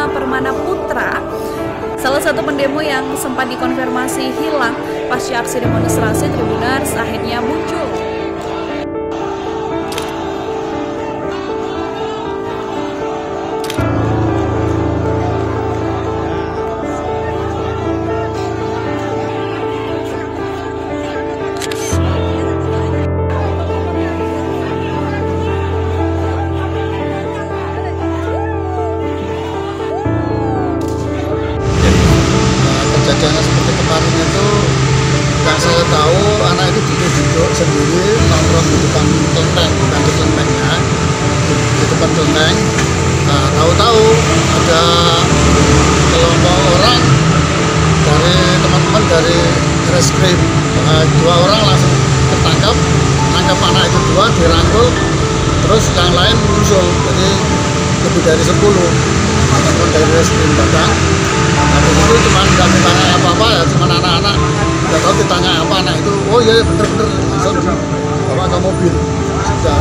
Bima Permana Putra, salah satu pendemo yang sempat dikonfirmasi hilang pasca aksi demonstrasi Tribuners akhirnya muncul. Kejadiannya seperti kemarin itu, yang saya tahu anak itu duduk sendiri nongkrong di depan kelenteng, bukan di kelentengnya, di depan kelenteng. Nah, tahu-tahu ada kelompok orang dari teman-teman dari reskrim, dua orang langsung ketangkap, nangkap anak itu dua, dirangkul, terus yang lain menyusul, jadi lebih dari 10 teman-teman dari reskrim datang. Habis itu cuma nggak ditanya apa-apa ya, cuma anak-anak nggak tahu ditanya apa, anak itu oh iya bener-bener langsung bawa ke mobil sudah.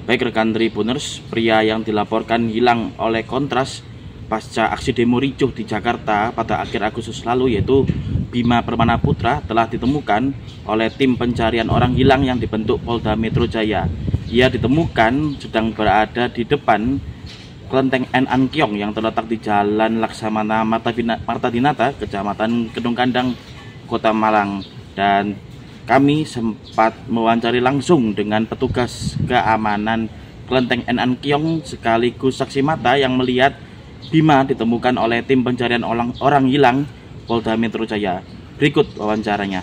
Baik rekan Tribuners, pria yang dilaporkan hilang oleh Kontras pasca aksi demo ricuh di Jakarta pada akhir Agustus lalu, yaitu Bima Permana Putra, telah ditemukan oleh tim pencarian orang hilang yang dibentuk Polda Metro Jaya. Ia ditemukan sedang berada di depan kelenteng NN Kiong yang terletak di Jalan Laksamana Marta Dinata, Kecamatan Kedung Kandang, Kota Malang. Dan kami sempat mewawancari langsung dengan petugas keamanan kelenteng NN Kiong sekaligus saksi mata yang melihat Bima ditemukan oleh tim pencarian orang hilang Polda Metro Jaya. Berikut wawancaranya.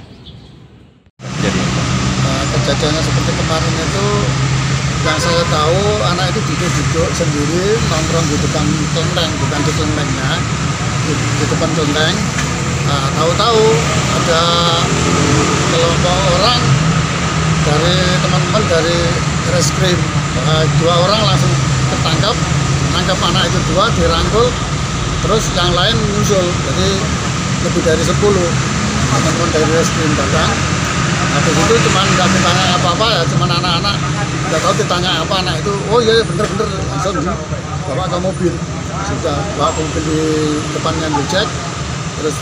Kejadiannya seperti kemarin itu, yang saya tahu anak itu duduk sendiri nongkrong di depan kelenteng, bukan di kelentengnya, di depan kelenteng. Nah, tahu-tahu ada kelompok orang dari teman-teman dari reskrim, dua orang langsung ketangkap, nangkap anak itu dua, dirangkul, terus yang lain menyusul, jadi lebih dari 10 teman-teman dari reskrim datang. Habis itu cuma nggak ditanya apa-apa ya, cuma anak-anak nggak tahu ditanya apa, anak itu oh iya bener-bener langsung bawa ke mobil sudah, bawa ke mobil di depannya dicek, terus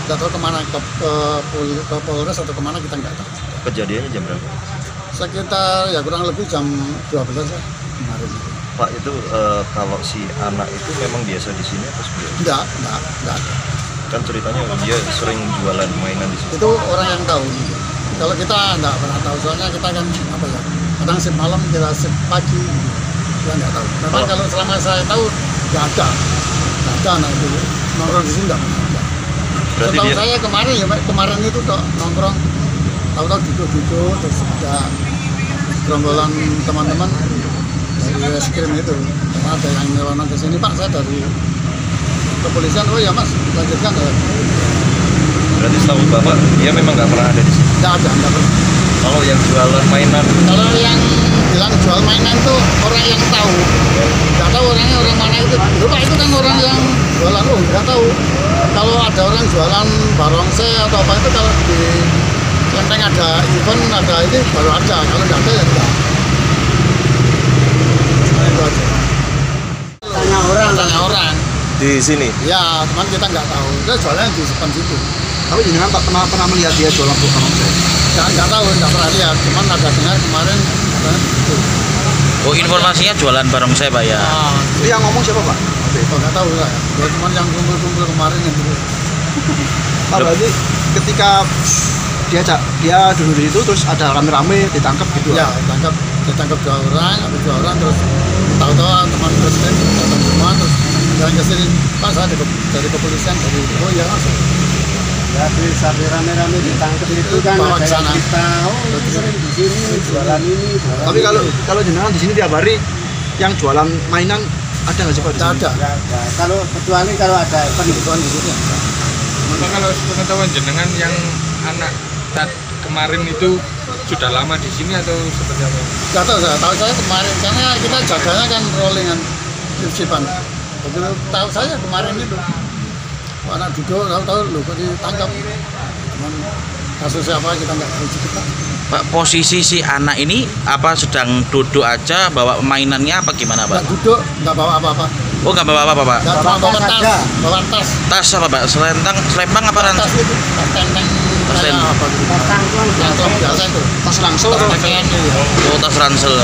nggak tahu kemana, ke Polres atau kemana kita nggak tahu. Kejadiannya jam berapa? Sekitar ya kurang lebih jam 12 ya kemarin. Pak, itu kalau si anak itu memang biasa di sini atau sebenarnya? Enggak ada. Kan ceritanya dia sering jualan mainan di sini. Itu orang yang tahu. Kalau kita enggak pernah tahu, soalnya kita kan apa ya, kadang shift malam, kita shift pagi, kita nggak tahu. Memang kalau selama saya tahu nggak ada anak itu nongkrong di sini, nggak pernah ada. Setahu saya kemarin itu nongkrong, tahu-tahu duduk terus ada gerombolan teman-teman dari reskrim itu, karena ada yang nyelonong ke sini, Pak saya dari kepolisian, oh ya Mas lanjutkan ya. Berarti setahu Bapak dia memang nggak pernah ada di sini? Nggak pernah. Kalau yang jualan mainan? Kalau yang bilang jual mainan tuh orang yang tahu, nggak tahu orangnya orang mana itu. Pak itu kan orang yang jualan, oh nggak tahu. Kalau ada orang jualan barongsai atau apa itu, kalau di kelenteng ada event, ada ini baru ada, kalau nggak ada ya enggak. Itu aja. Tanya orang di sini? Ya, cuman kita nggak tahu. Dia jualan di depan situ. Tapi jenengan tak pernah melihat dia jualan barongsai? Nggak tahu, nggak pernah lihat. Cuman ada dengar kemarin itu. Oh, informasinya jualan barongsai Pak ya? Itu yang ngomong siapa Pak? Oh, nggak tahu lah. Ya cuman yang kumpul-kumpul kemarin itu. Pak, berarti ketika dia duduk di situ terus ada rame-rame ditangkap gitu? Ya, ditangkap dua orang, terus tahu-tahu teman presiden datang semua, terus jalan ke sini, Pak saya dari kepolisian, dari oh ya Mas. Ya bisa rame-rame ditangkap itu kan bawa ke sana. Di sini jualan ini. Tapi kalau jenengan di sini tiap hari yang jualan mainan ada nggak sih Pak? Tidak ada. Ya, kalau kecuali kalau ada kebutuhan di sini. Maka kalau pengetahuan jenengan yang anak kemarin itu sudah lama di sini atau seperti apa? Nggak tahu saya kemarin, karena kita jaganya kan rollingan shift-shiftan. Begitu tahu saya kemarin itu anak duduk, tahu-tahu loh kok ditangkap. Cuman kasusnya apa kita nggak tahu juga. Pak, posisi si anak ini apa sedang duduk aja bawa mainannya apa gimana Pak? Nggak duduk, nggak bawa apa-apa. Oh nggak bawa apa Pak? Nggak cuma bawa tas, bawa tas. Tas apa Pak? Selempang apa Tas itu, tas tenteng. Tas tenteng. Apa gitu? Yang klub biasa itu. Tas ransel. Tas pakaian gitu. Oh tas ransel.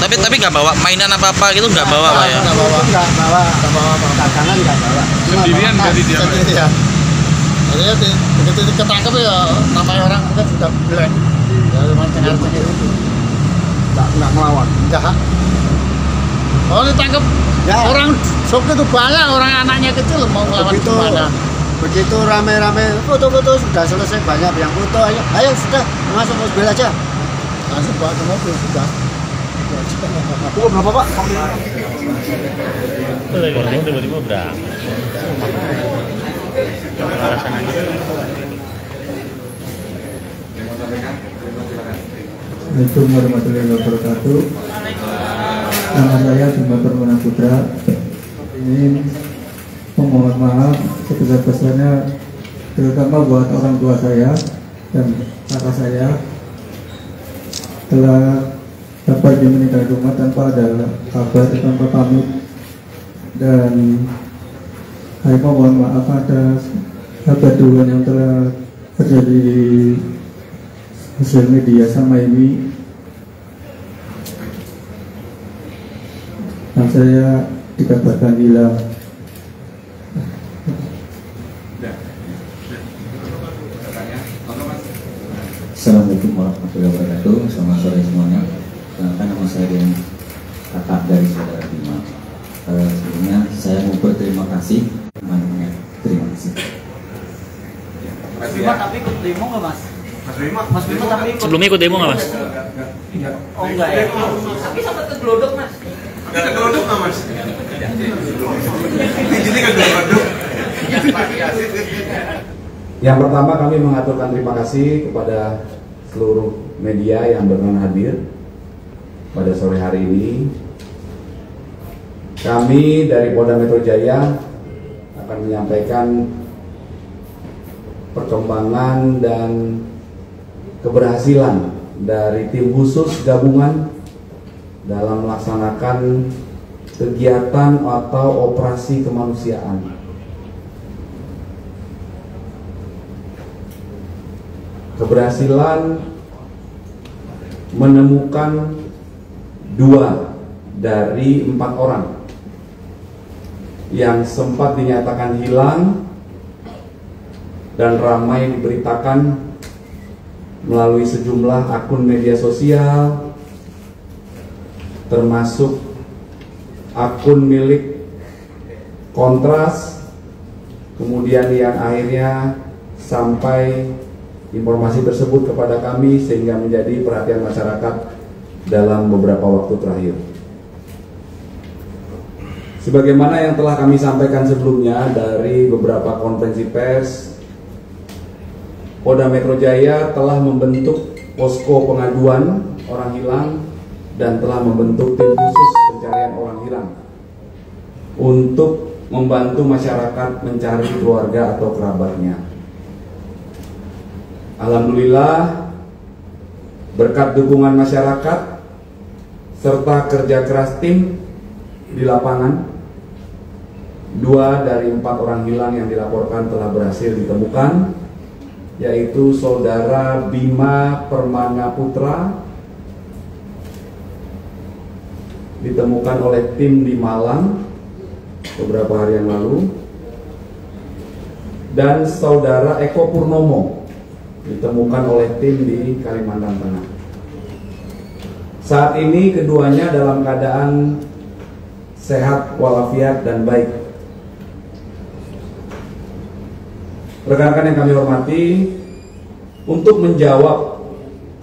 Tapi nggak bawa mainan apa gitu nggak bawa Pak ya? Nggak bawa. Nggak bawa. Nggak bawa apa. Dagangan nggak bawa. Sendirian dari dia. Sendirian. Jadi begitu ketangkep ya namanya orang kita sudah blank. Ya cuma cengar-cengir itu. Nggak melawan. Enggak. Oh ditangkep Ya. orang sok itu banyak orang anaknya kecil mau ngelawan gimana? Begitu rame-rame foto-foto sudah selesai, banyak yang foto, ayo sudah masuk mobil aja. Langsung bawa ke mobil sudah. Pukul berapa Pak? Tiba-tiba berangkat. Assalamualaikum warahmatullahi wabarakatuh. Nama saya Bima Permana Putra. Ini memohon maaf sebesar-besarnya, terutama buat orang tua saya dan kakak saya telah dapat meninggal rumah tanpa ada kabar, tanpa pamit, dan saya mohon maaf atas kegaduhan yang telah terjadi di sosial media sama ini. Dan saya dikabarkan hilang. Assalamualaikum warahmatullahi wabarakatuh. Selamat sore semuanya. Nama saya dan kakak dari saudara Bima. Sebelumnya saya mau berterima kasih. Terima kasih. Mas Bima tapi ikut demo nggak Mas? Mas Bima tapi ikut. Sebelumnya ikut demo nggak Mas? Oh enggak ya. Tapi sempat ke Glodok Mas. Ada Glodok nggak Mas? Jadi ke Glodok. Yang pertama kami mengaturkan terima kasih kepada seluruh media yang berkenan hadir pada sore hari ini. Kami dari Polda Metro Jaya akan menyampaikan perkembangan dan keberhasilan dari tim khusus gabungan dalam melaksanakan kegiatan atau operasi kemanusiaan. Keberhasilan menemukan 2 dari 4 orang yang sempat dinyatakan hilang dan ramai diberitakan melalui sejumlah akun media sosial, termasuk akun milik Kontras, kemudian yang akhirnya sampai informasi tersebut kepada kami sehingga menjadi perhatian masyarakat dalam beberapa waktu terakhir. Sebagaimana yang telah kami sampaikan sebelumnya dari beberapa konferensi pers, Polda Metro Jaya telah membentuk posko pengaduan orang hilang dan telah membentuk tim khusus pencarian orang hilang untuk membantu masyarakat mencari keluarga atau kerabatnya. Alhamdulillah, berkat dukungan masyarakat serta kerja keras tim di lapangan, 2 dari 4 orang hilang yang dilaporkan telah berhasil ditemukan, yaitu saudara Bima Permana Putra, ditemukan oleh tim di Malang beberapa hari yang lalu, dan saudara Eko Purnomo ditemukan oleh tim di Kalimantan Tengah. Saat ini keduanya dalam keadaan sehat walafiat dan baik. Rekan-rekan yang kami hormati, untuk menjawab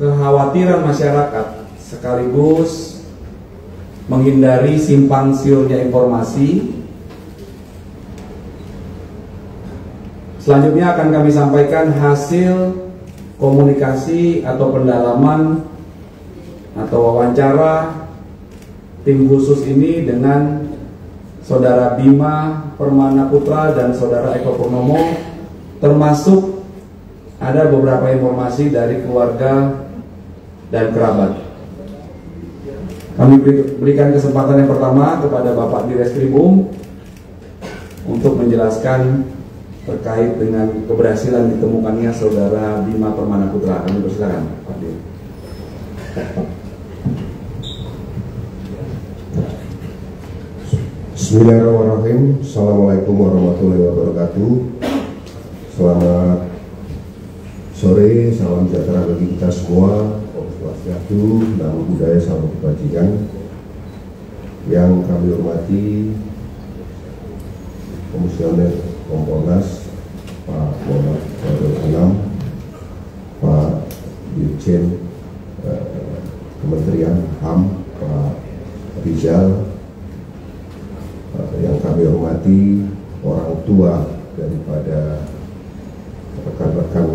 kekhawatiran masyarakat sekaligus menghindari simpang siurnya informasi, selanjutnya akan kami sampaikan hasil komunikasi atau pendalaman atau wawancara tim khusus ini dengan saudara Bima Permana Putra dan saudara Eko Purnomo, termasuk ada beberapa informasi dari keluarga dan kerabat. Kami berikan kesempatan yang pertama kepada Bapak Direskrimum untuk menjelaskan terkait dengan keberhasilan ditemukannya saudara Bima Permana Putra. Kami persilakan Pak Dir. Bismillahirrahmanirrahim. Assalamualaikum warahmatullahi wabarakatuh. Selamat sore, salam sejahtera bagi kita semua. Om Swastiastu, Namo Buddhaya, salam kebajikan. Yang kami hormati Komisioner Kompolnas Pak Muhammad Khairul Anam, Pak Dirjen Kementerian HAM Pak Rizal, yang kami hormati orang tua daripada rekan-rekan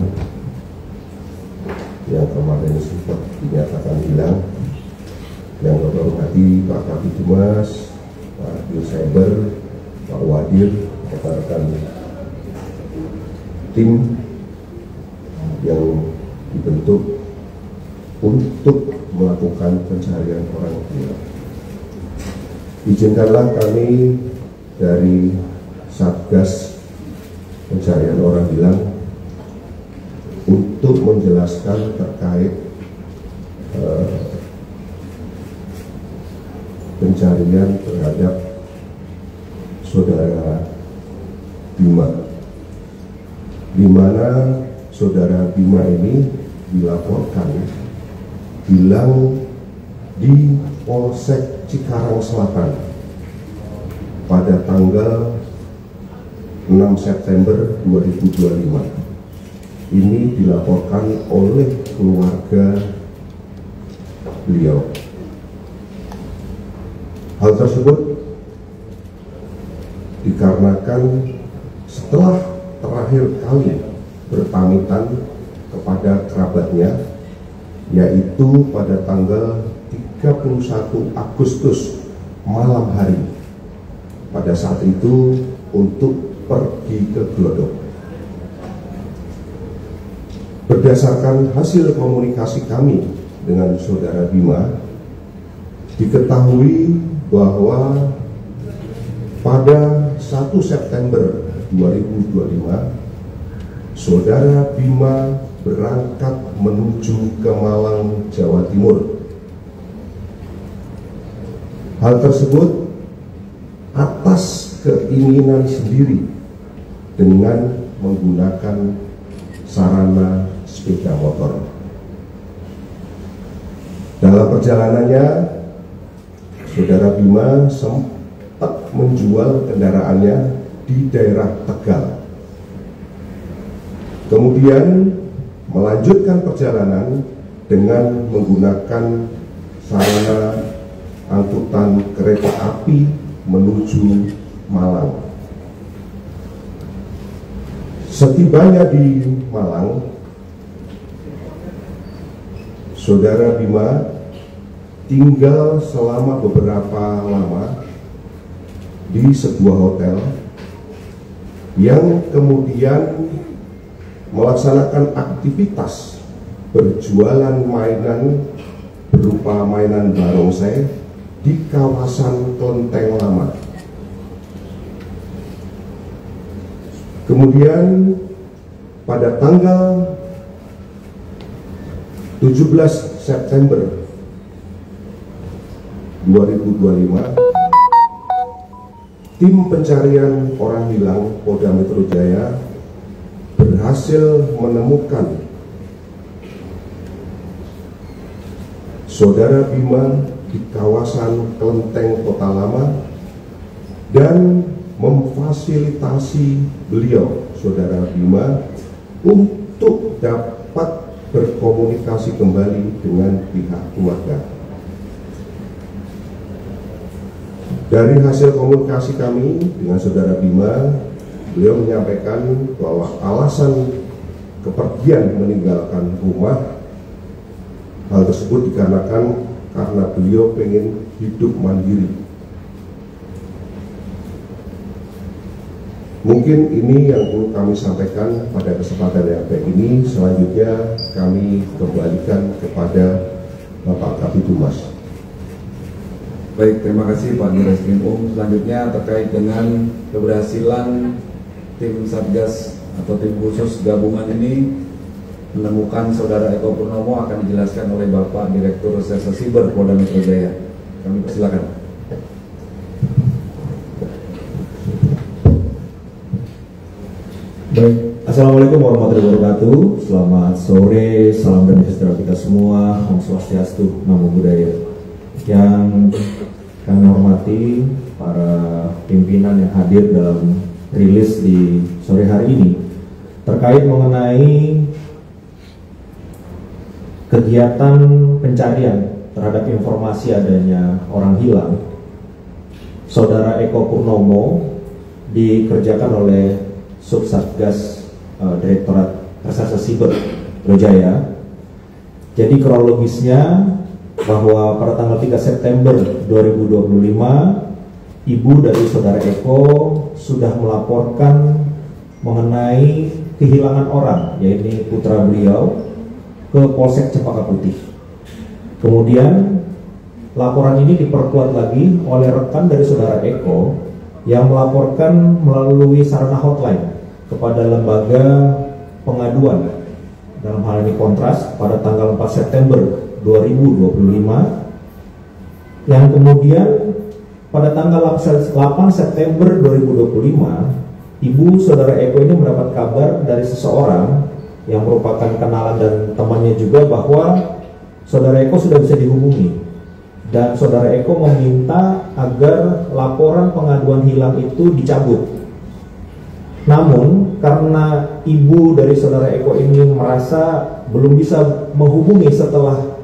yang kemarin sempat dinyatakan hilang, yang kami hormati Pak Kabid Humas, Pak Dirsaber, Pak Wadir, rekan-rekan tim yang dibentuk untuk melakukan pencarian orang hilang. Izinkanlah kami dari Satgas Pencarian Orang Hilang untuk menjelaskan terkait pencarian terhadap saudara Bima, di mana saudara Bima ini dilaporkan hilang di Polsek Cikarang Selatan pada tanggal 6 September 2025. Ini dilaporkan oleh keluarga beliau. Hal tersebut dikarenakan setelah terakhir kali berpamitan kepada kerabatnya, yaitu pada tanggal 31 Agustus malam hari. Pada saat itu untuk pergi ke Glodok. Berdasarkan hasil komunikasi kami dengan saudara Bima, diketahui bahwa pada 1 September 2025 saudara Bima berangkat menuju ke Malang, Jawa Timur. Hal tersebut atas keinginan sendiri dengan menggunakan sarana sepeda motor. Dalam perjalanannya, saudara Bima sempat menjual kendaraannya di daerah Tegal. Kemudian melanjutkan perjalanan dengan menggunakan sarana angkutan kereta api menuju Malang. Setibanya di Malang, saudara Bima tinggal selama beberapa lama di sebuah hotel yang kemudian melaksanakan aktivitas berjualan mainan berupa mainan barongsai di kawasan Kelenteng Lama. Kemudian pada tanggal 17 September 2025, tim pencarian orang hilang Polda Metro Jaya berhasil menemukan saudara Bima di kawasan Kelenteng Kota Lama dan memfasilitasi beliau, saudara Bima, untuk dapat berkomunikasi kembali dengan pihak keluarga. Dari hasil komunikasi kami dengan saudara Bima, beliau menyampaikan bahwa alasan kepergian meninggalkan rumah, hal tersebut dikarenakan karena beliau pengen hidup mandiri. Mungkin ini yang perlu kami sampaikan pada kesempatan yang baik ini. Selanjutnya kami kembalikan kepada Bapak Kabid Humas. Baik, terima kasih Pak Direskrim Selanjutnya terkait dengan keberhasilan tim Satgas atau tim khusus gabungan ini menemukan Saudara Eko Purnomo akan dijelaskan oleh Bapak Direktur Reserse Siber Polda Metro Jaya. Kami persilakan. Baik, Assalamualaikum warahmatullahi wabarakatuh. Selamat sore, salam dan sejahtera kita semua. Om Swastiastu, Namo Buddhaya. Yang kami hormati para pimpinan yang hadir dalam rilis di sore hari ini terkait mengenai kegiatan pencarian terhadap informasi adanya orang hilang. Saudara Eko Purnomo dikerjakan oleh Subsatgas Direktorat Reserse Siber Jaya. Jadi kronologisnya bahwa pada tanggal 3 September 2025 ibu dari saudara Eko sudah melaporkan mengenai kehilangan orang, yaitu putra beliau, ke Polsek Cempaka Putih. Kemudian laporan ini diperkuat lagi oleh rekan dari saudara Eko yang melaporkan melalui sarana hotline kepada lembaga pengaduan, dalam hal ini Kontras, pada tanggal 4 September 2025, yang kemudian pada tanggal 8 September 2025 ibu saudara Eko ini mendapat kabar dari seseorang yang merupakan kenalan dan temannya juga bahwa saudara Eko sudah bisa dihubungi. Dan saudara Eko meminta agar laporan pengaduan hilang itu dicabut. Namun karena ibu dari saudara Eko ini merasa belum bisa menghubungi setelah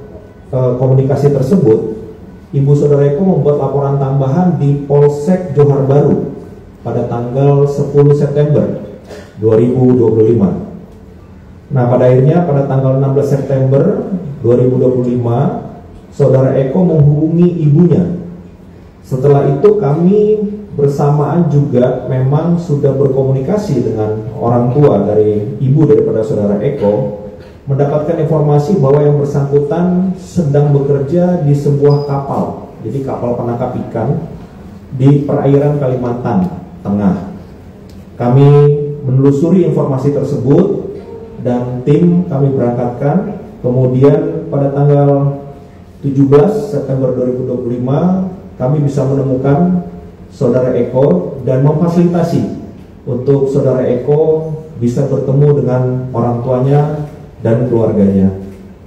komunikasi tersebut, ibu saudara Eko membuat laporan tambahan di Polsek Johar Baru pada tanggal 10 September 2025. Nah, pada akhirnya pada tanggal 16 September 2025 saudara Eko menghubungi ibunya. Setelah itu kami bersamaan juga memang sudah berkomunikasi dengan orang tua dari ibu daripada saudara Eko, mendapatkan informasi bahwa yang bersangkutan sedang bekerja di sebuah kapal, jadi kapal penangkap ikan di perairan Kalimantan Tengah. Kami menelusuri informasi tersebut dan tim kami berangkatkan. Kemudian pada tanggal 17 September 2025 kami bisa menemukan saudara Eko dan memfasilitasi untuk saudara Eko bisa bertemu dengan orang tuanya dan keluarganya.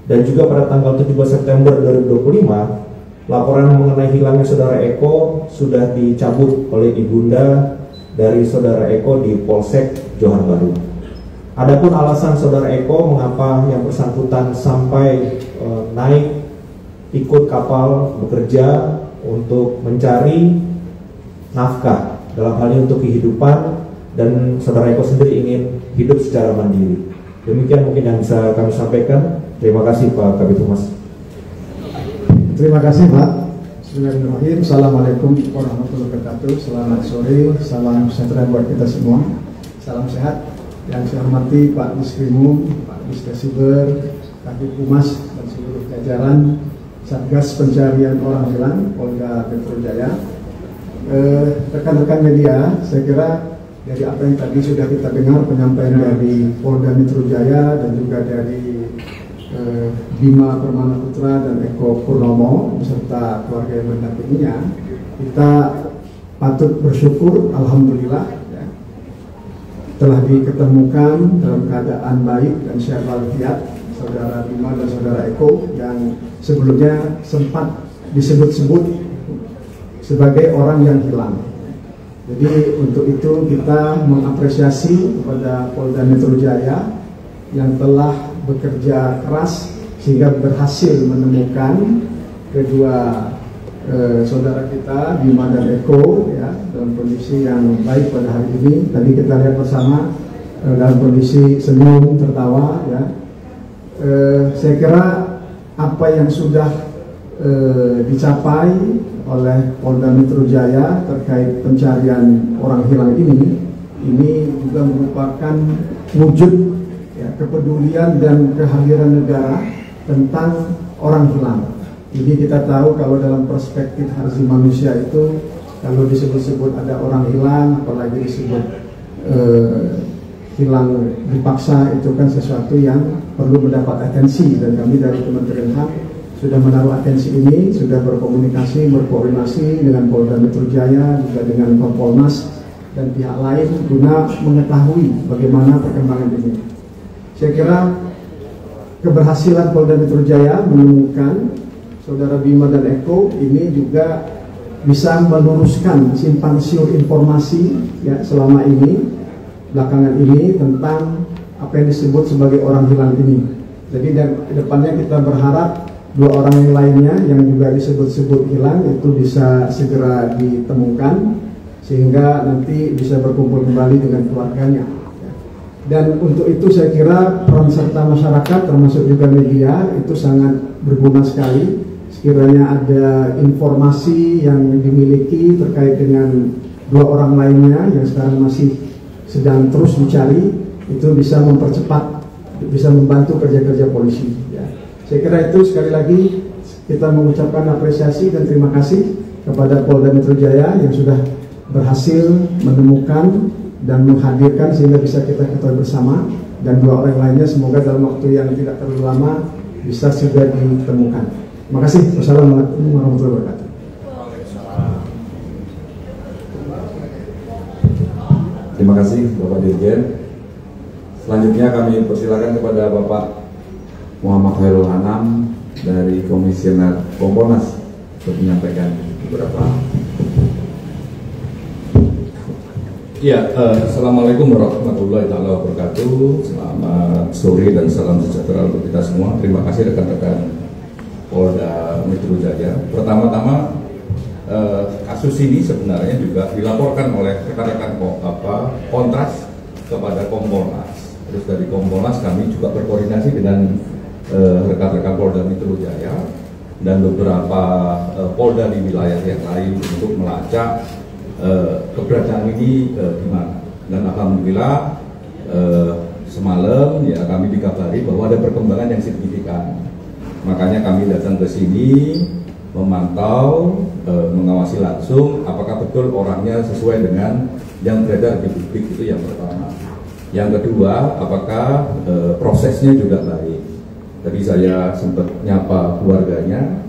Dan juga pada tanggal 17 September 2025 laporan mengenai hilangnya saudara Eko sudah dicabut oleh ibunda dari saudara Eko di Polsek Johar Baru. Adapun alasan saudara Eko mengapa yang bersangkutan sampai naik ikut kapal bekerja untuk mencari nafkah, dalam hal ini untuk kehidupan, dan saudara Eko sendiri ingin hidup secara mandiri. Demikian mungkin yang bisa kami sampaikan. Terima kasih Pak Kabid Humas. Terima kasih Pak. Bismillahirrahmanirrahim. Assalamualaikum warahmatullahi wabarakatuh. Selamat sore, salam sejahtera buat kita semua. Salam sehat. Yang saya hormati Pak Diskrimum, Pak Diskesiber, Kabid Humas dan seluruh jajaran Satgas Pencarian Orang Hilang Polda Metro Jaya. Rekan-rekan media, saya kira dari apa yang tadi sudah kita dengar penyampaian dari Polda Metro Jaya dan juga dari Bima Permana Putra dan Eko Purnomo beserta keluarga yang mendampinginya, kita patut bersyukur, alhamdulillah ya, telah diketemukan dalam keadaan baik dan sehat walafiat saudara Bima dan saudara Eko yang sebelumnya sempat disebut-sebut sebagai orang yang hilang. Jadi untuk itu kita mengapresiasi kepada Polda Metro Jaya yang telah bekerja keras sehingga berhasil menemukan kedua saudara kita Bima dan Eko ya, dalam kondisi yang baik pada hari ini. Tadi kita lihat bersama dalam kondisi senyum, tertawa ya. Saya kira apa yang sudah dicapai oleh Polda Metro Jaya terkait pencarian orang hilang ini ini juga merupakan wujud ya, kepedulian dan kehadiran negara tentang orang hilang. Jadi kita tahu kalau dalam perspektif hak asasi manusia itu kalau disebut-sebut ada orang hilang, apalagi disebut hilang dipaksa, itu kan sesuatu yang perlu mendapat atensi, dan kami dari Kementerian HAM sudah menaruh atensi ini, sudah berkomunikasi, berkoordinasi dengan Polda Metro Jaya, juga dengan Kompolnas dan pihak lain guna mengetahui bagaimana perkembangan ini. Saya kira keberhasilan Polda Metro Jaya menemukan Saudara Bima dan Eko ini juga bisa meluruskan simpang siur informasi ya selama ini, belakangan ini, tentang apa yang disebut sebagai orang hilang ini. Jadi dan kedepannya kita berharap dua orang yang lainnya yang juga disebut-sebut hilang itu bisa segera ditemukan sehingga nanti bisa berkumpul kembali dengan keluarganya. Dan untuk itu saya kira peran serta masyarakat termasuk juga media itu sangat berguna sekali. Sekiranya ada informasi yang dimiliki terkait dengan dua orang lainnya yang sekarang masih sedang terus dicari, itu bisa mempercepat, bisa membantu kerja-kerja polisi ya. Saya kira itu sekali lagi kita mengucapkan apresiasi dan terima kasih kepada Polda Metro Jaya yang sudah berhasil menemukan dan menghadirkan sehingga bisa kita ketahui bersama, dan dua orang lainnya semoga dalam waktu yang tidak terlalu lama bisa segera ditemukan. Terima kasih. Wassalamualaikum warahmatullahi wabarakatuh. Terima kasih Bapak Dirjen. Selanjutnya kami persilakan kepada Bapak Muhammad Khairul Anam dari Komisioner Kompolnas untuk menyampaikan beberapa. Ya, Assalamualaikum warahmatullahi wabarakatuh. Selamat sore dan salam sejahtera untuk kita semua. Terima kasih rekan-rekan Polda Metro Jaya. Pertama-tama kasus ini sebenarnya juga dilaporkan oleh rekan-rekan Kontras kepada Kompolnas. Terus dari Kompolnas kami juga berkoordinasi dengan rekan-rekan Polda Metro Jaya dan beberapa Polda di wilayah yang lain untuk melacak keberadaan ini di mana. Dan alhamdulillah semalam ya kami dikabari bahwa ada perkembangan yang signifikan. Makanya kami datang ke sini memantau, mengawasi langsung apakah betul orangnya sesuai dengan yang beredar di publik, itu yang pertama. Yang kedua, apakah prosesnya juga baik. Tadi saya sempat nyapa keluarganya,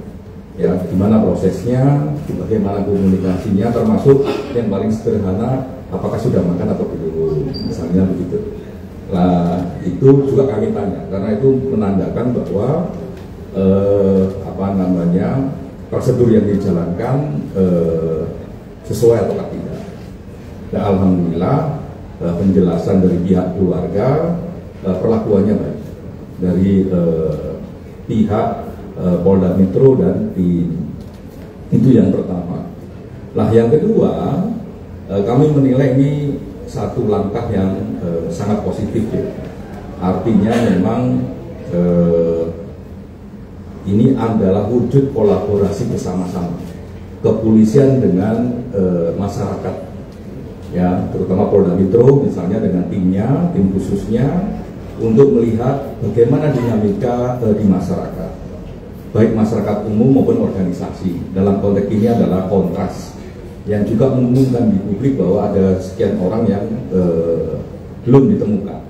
ya gimana prosesnya, bagaimana komunikasinya, termasuk yang paling sederhana, apakah sudah makan atau belum, misalnya begitu. Nah itu juga kami tanya, karena itu menandakan bahwa prosedur yang dijalankan sesuai atau tidak. Dan alhamdulillah penjelasan dari pihak keluarga perlakuannya baik dari pihak Polda Metro dan itu yang pertama. Nah yang kedua, kami menilai ini satu langkah yang sangat positif ya. Artinya memang ini adalah wujud kolaborasi bersama-sama kepolisian dengan masyarakat ya, terutama Polda Metro misalnya dengan timnya, tim khususnya untuk melihat bagaimana dinamika di masyarakat, baik masyarakat umum maupun organisasi. Dalam konteks ini adalah Kontras yang juga mengumumkan di publik bahwa ada sekian orang yang belum ditemukan.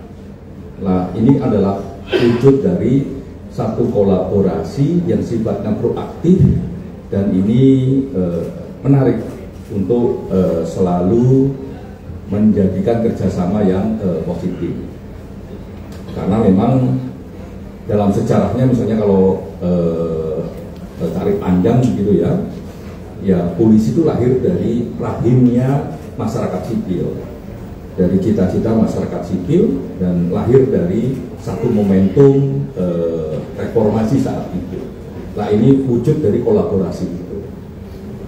Nah ini adalah wujud dari satu kolaborasi yang sifatnya proaktif, dan ini menarik untuk selalu menjadikan kerjasama yang positif. Karena memang dalam sejarahnya misalnya kalau tarik panjang gitu ya, ya polisi itu lahir dari rahimnya masyarakat sipil, dari cita-cita masyarakat sipil, dan lahir dari satu momentum reformasi saat itu. Nah ini wujud dari kolaborasi itu,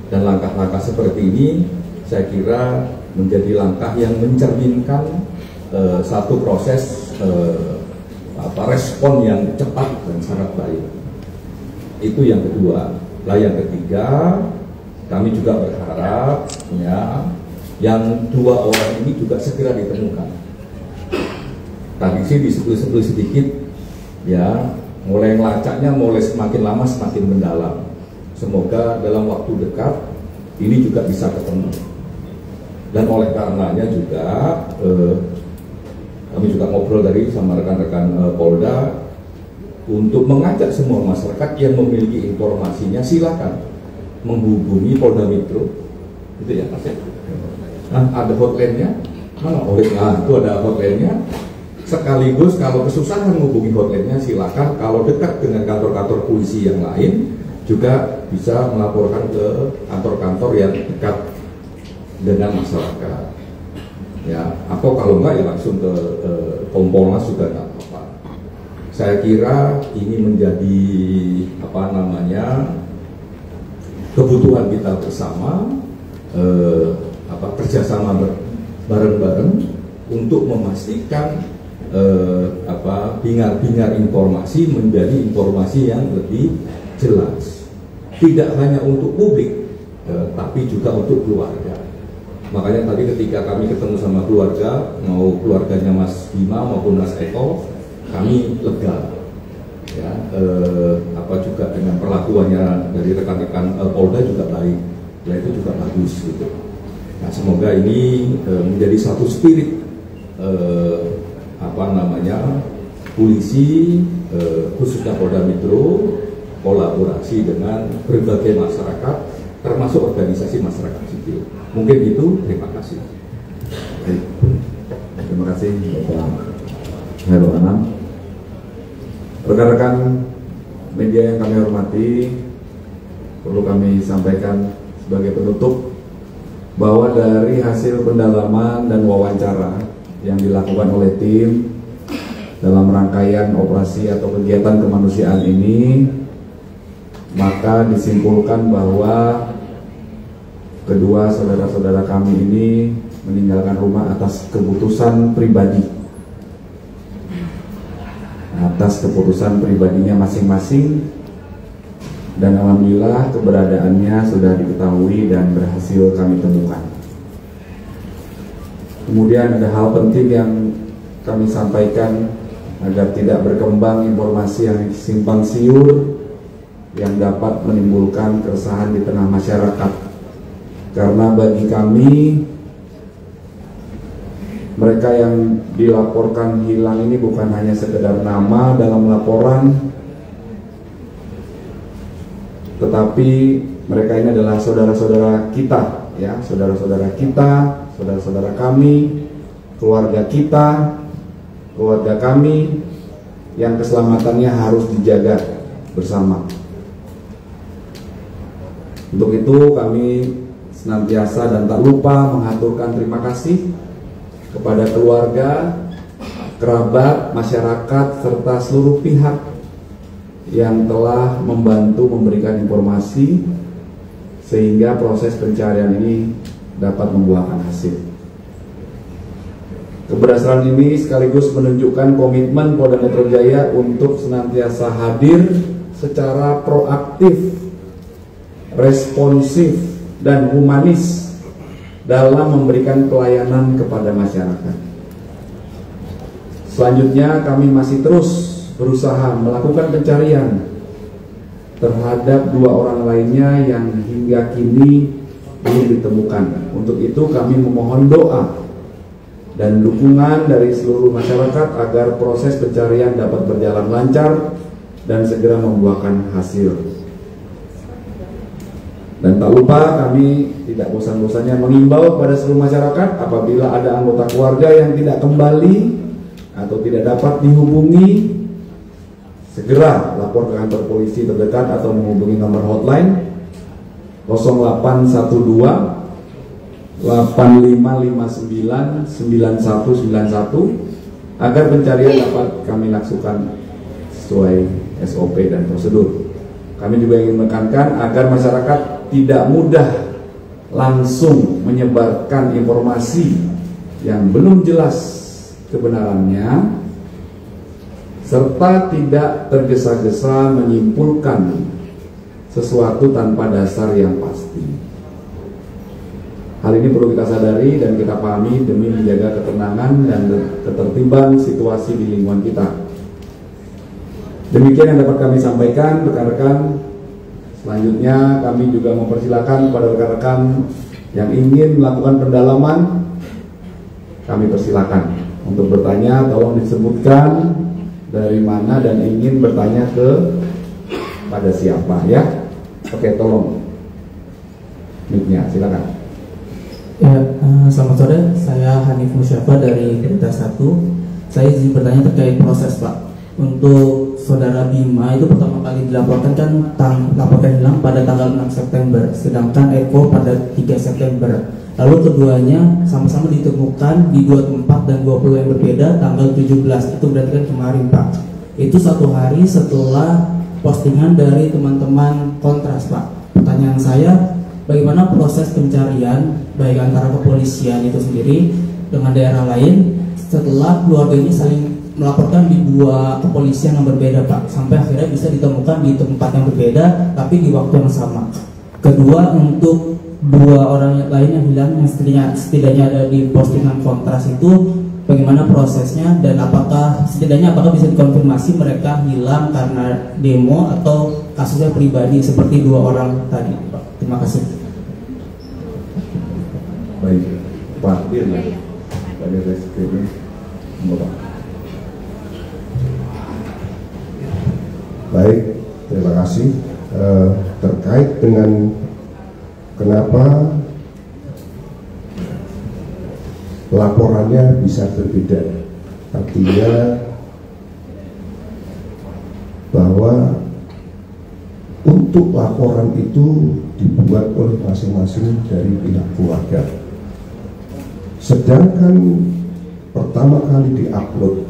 dan langkah-langkah seperti ini saya kira menjadi langkah yang mencerminkan satu proses respon yang cepat dan sangat baik. Itu yang kedua. Nah yang ketiga, kami juga berharap ya yang 2 orang ini juga segera ditemukan. Tadi sih disebut sedikit ya, mulai ngelacaknya mulai semakin lama semakin mendalam. Semoga dalam waktu dekat ini juga bisa ketemu. Dan oleh karenanya juga kami juga ngobrol tadi sama rekan-rekan Polda untuk mengajak semua masyarakat yang memiliki informasinya silakan menghubungi Polda Metro, gitu ya Mas ya. Nah, ada hotline-nya, itu ada hotline-nya. Sekaligus kalau kesusahan menghubungi hotline-nya silakan, kalau dekat dengan kantor-kantor polisi yang lain juga bisa melaporkan ke kantor-kantor yang dekat dengan masyarakat. Ya, atau kalau enggak ya langsung ke Kompolnas juga enggak apa-apa. Saya kira ini menjadi kebutuhan kita bersama, kerjasama bareng-bareng untuk memastikan bingar-bingar informasi menjadi informasi yang lebih jelas, tidak hanya untuk publik, tapi juga untuk keluarga. Makanya tadi ketika kami ketemu sama keluarga, mau keluarganya Mas Bima maupun Mas Eko, kami lega. Ya, juga dengan perlakuannya dari rekan-rekan Polda juga baik, ya itu juga bagus gitu. Nah, semoga ini menjadi satu spirit polisi khususnya Polda Metro kolaborasi dengan berbagai masyarakat termasuk organisasi masyarakat sipil. Mungkin itu, terima kasih. Terima kasih Bapak Hairul Anam. Rekan-rekan media yang kami hormati, perlu kami sampaikan sebagai penutup bahwa dari hasil pendalaman dan wawancara yang dilakukan oleh tim dalam rangkaian operasi atau kegiatan kemanusiaan ini, maka disimpulkan bahwa kedua saudara-saudara kami ini meninggalkan rumah atas keputusan pribadi, pribadinya masing-masing, dan alhamdulillah keberadaannya sudah diketahui dan berhasil kami temukan. Kemudian ada hal penting yang kami sampaikan agar tidak berkembang informasi yang simpang siur yang dapat menimbulkan keresahan di tengah masyarakat. Karena bagi kami, mereka yang dilaporkan hilang ini bukan hanya sekedar nama dalam laporan, tetapi mereka ini adalah saudara-saudara kita, ya, saudara-saudara kita, saudara-saudara kami, keluarga kita, keluarga kami yang keselamatannya harus dijaga bersama. Untuk itu kami senantiasa dan tak lupa mengaturkan terima kasih kepada keluarga, kerabat, masyarakat, serta seluruh pihak yang telah membantu memberikan informasi sehingga proses pencarian ini dapat membuahkan hasil. Keberhasilan ini sekaligus menunjukkan komitmen Polda Metro Jaya untuk senantiasa hadir secara proaktif, responsif, dan humanis dalam memberikan pelayanan kepada masyarakat. Selanjutnya kami masih terus berusaha melakukan pencarian terhadap 2 orang lainnya yang hingga kini belum ditemukan. Untuk itu kami memohon doa dan dukungan dari seluruh masyarakat agar proses pencarian dapat berjalan lancar dan segera membuahkan hasil. Dan tak lupa kami tidak bosan-bosannya mengimbau kepada seluruh masyarakat apabila ada anggota keluarga yang tidak kembali atau tidak dapat dihubungi, segera lapor ke kantor polisi terdekat atau menghubungi nomor hotline 0812 8559 9191 agar pencarian dapat kami lakukan sesuai SOP dan prosedur. Kami juga ingin menekankan agar masyarakat tidak mudah langsung menyebarkan informasi yang belum jelas kebenarannya, serta tidak tergesa-gesa menyimpulkan sesuatu tanpa dasar yang pasti. Hal ini perlu kita sadari dan kita pahami demi menjaga ketenangan dan ketertiban situasi di lingkungan kita. Demikian yang dapat kami sampaikan, rekan-rekan. Selanjutnya kami juga mempersilakan kepada rekan-rekan yang ingin melakukan pendalaman, kami persilakan untuk bertanya. Tolong disebutkan dari mana dan ingin bertanya pada siapa, ya. Oke, tolong mic-nya, silakan. Ya, selamat sore. Saya Hanif Musyafa dari Berita 1. Saya izin bertanya terkait proses, Pak. Untuk saudara Bima itu pertama kali dilaporkan laporkan hilang pada tanggal 6 September, sedangkan Eko pada 3 September. Lalu keduanya sama-sama ditemukan di 2 tempat dan 20 yang berbeda tanggal 17. Itu berarti kan kemarin, Pak. Itu 1 hari setelah postingan dari teman-teman Kontras, Pak. Pertanyaan saya, bagaimana proses pencarian baik antara kepolisian itu sendiri dengan daerah lain setelah keluarga ini saling melaporkan di 2 kepolisian yang berbeda, Pak, sampai akhirnya bisa ditemukan di tempat yang berbeda tapi di waktu yang sama. Kedua, untuk 2 orang lain yang hilang yang setidaknya ada di postingan Kontras itu, bagaimana prosesnya dan apakah bisa dikonfirmasi mereka hilang karena demo atau kasusnya pribadi seperti 2 orang tadi, Pak. Terima kasih. Baik, Pak Dirna, Pak Dirna, Bapak. Baik, terima kasih. Terkait dengan kenapa laporannya bisa berbeda, artinya bahwa untuk laporan itu dibuat oleh masing-masing dari pihak keluarga. Sedangkan pertama kali diupload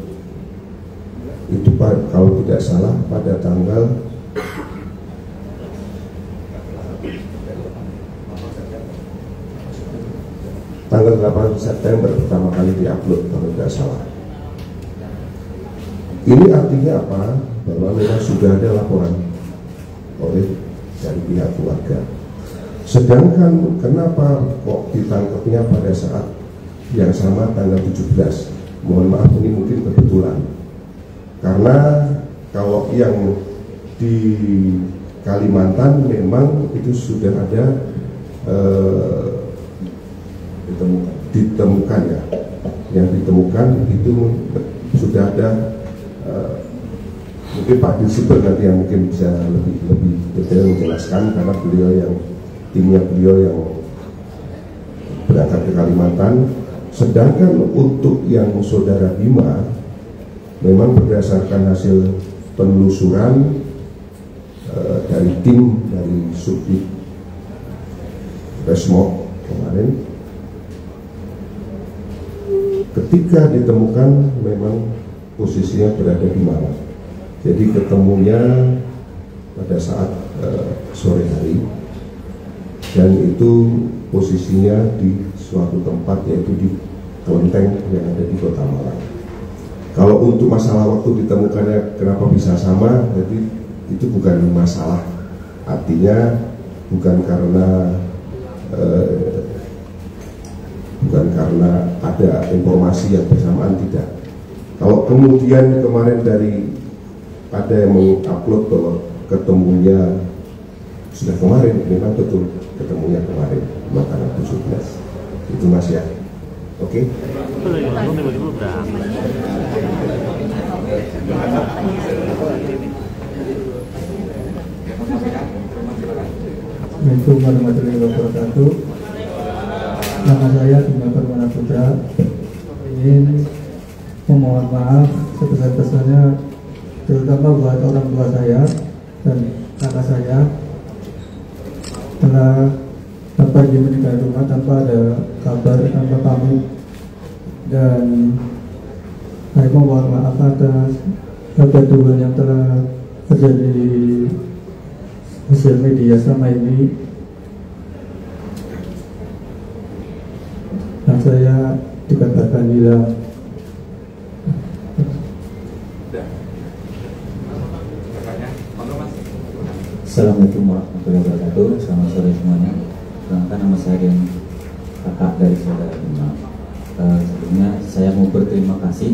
itu kalau tidak salah pada tanggal 8 September pertama kali diupload kalau tidak salah. Ini artinya apa? Bahwa memang sudah ada laporan oleh dari pihak keluarga. Sedangkan kenapa kok ditangkapnya pada saat yang sama tanggal 17? Mohon maaf, ini mungkin kebetulan. Karena kalau yang di Kalimantan memang itu sudah ada ditemukan ya. Yang ditemukan itu sudah ada mungkin Pak Dirsiber nanti yang mungkin bisa lebih detail menjelaskan, karena timnya beliau yang berangkat ke Kalimantan. Sedangkan untuk yang saudara Bima memang berdasarkan hasil penelusuran dari tim dari Subdit Resmob kemarin, ketika ditemukan memang posisinya berada di mana. Jadi ketemunya pada saat sore hari, dan itu posisinya di suatu tempat yaitu di kelenteng yang ada di Kota Malang. Kalau untuk masalah waktu ditemukannya kenapa bisa sama, jadi itu bukan masalah, artinya bukan karena ada informasi yang bersamaan, tidak. Kalau kemudian kemarin ada yang mengupload bahwa ketemunya sudah kemarin, memang betul ketemunya kemarin tanggal 17 itu Mas ya. Oke. Assalamualaikum warahmatullahi wabarakatuh. Nama saya Bima Permana Putra. Ingin memohon maaf sebesar-besarnya, terutama buat orang tua saya dan kakak saya, telah pergi meninggal rumah tanpa ada kabar, tanpa pamit, dan saya mohon maaf atas kegaduhan yang telah terjadi di sosial media selama ini. Dan saya dikatakan hilang. Assalamualaikum warahmatullahi wabarakatuh. Selamat sore semuanya. Perkenalkan, nama saya Den kakak dari saudara Bima. Sebelumnya saya mau berterima kasih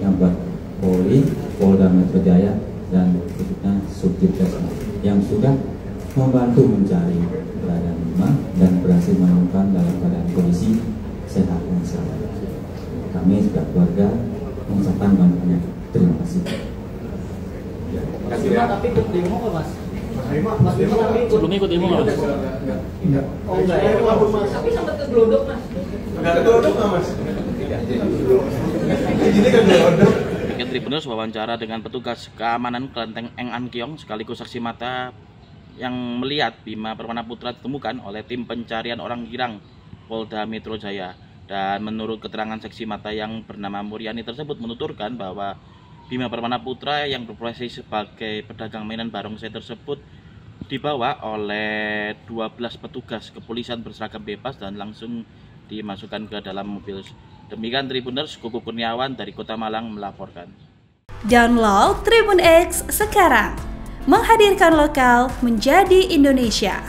buat Polri, Polda Metro Jaya, dan khususnya Subdit yang sudah membantu mencari keberadaan Bima dan berhasil menemukan dalam keadaan kondisi sehat dan selamat. Kami sebagai keluarga mengucapkan banyak terima kasih. Mas Bima tapi ikut demo nggak Mas? Mas Bima tapi sebelumnya ikut demo nggak Mas? Enggak. Oh enggak ya? Tapi sempat ke Glodok Mas? Enggak ke Glodok nggak Mas? Ini kan Glodok. Tribuners wawancara dengan petugas keamanan Kelenteng Eng An Kiong sekaligus saksi mata yang melihat Bima Permana Putra ditemukan oleh tim pencarian orang hilang Polda Metro Jaya. Dan menurut keterangan saksi mata yang bernama Muriani tersebut menuturkan bahwa Bima Permana Putra yang berprofesi sebagai pedagang mainan barongsai tersebut dibawa oleh 12 petugas kepolisian berseragam bebas dan langsung dimasukkan ke dalam mobil. Demikian Tribuners, Kuku Kurniawan dari Kota Malang melaporkan. Download Tribun X sekarang, menghadirkan lokal menjadi Indonesia.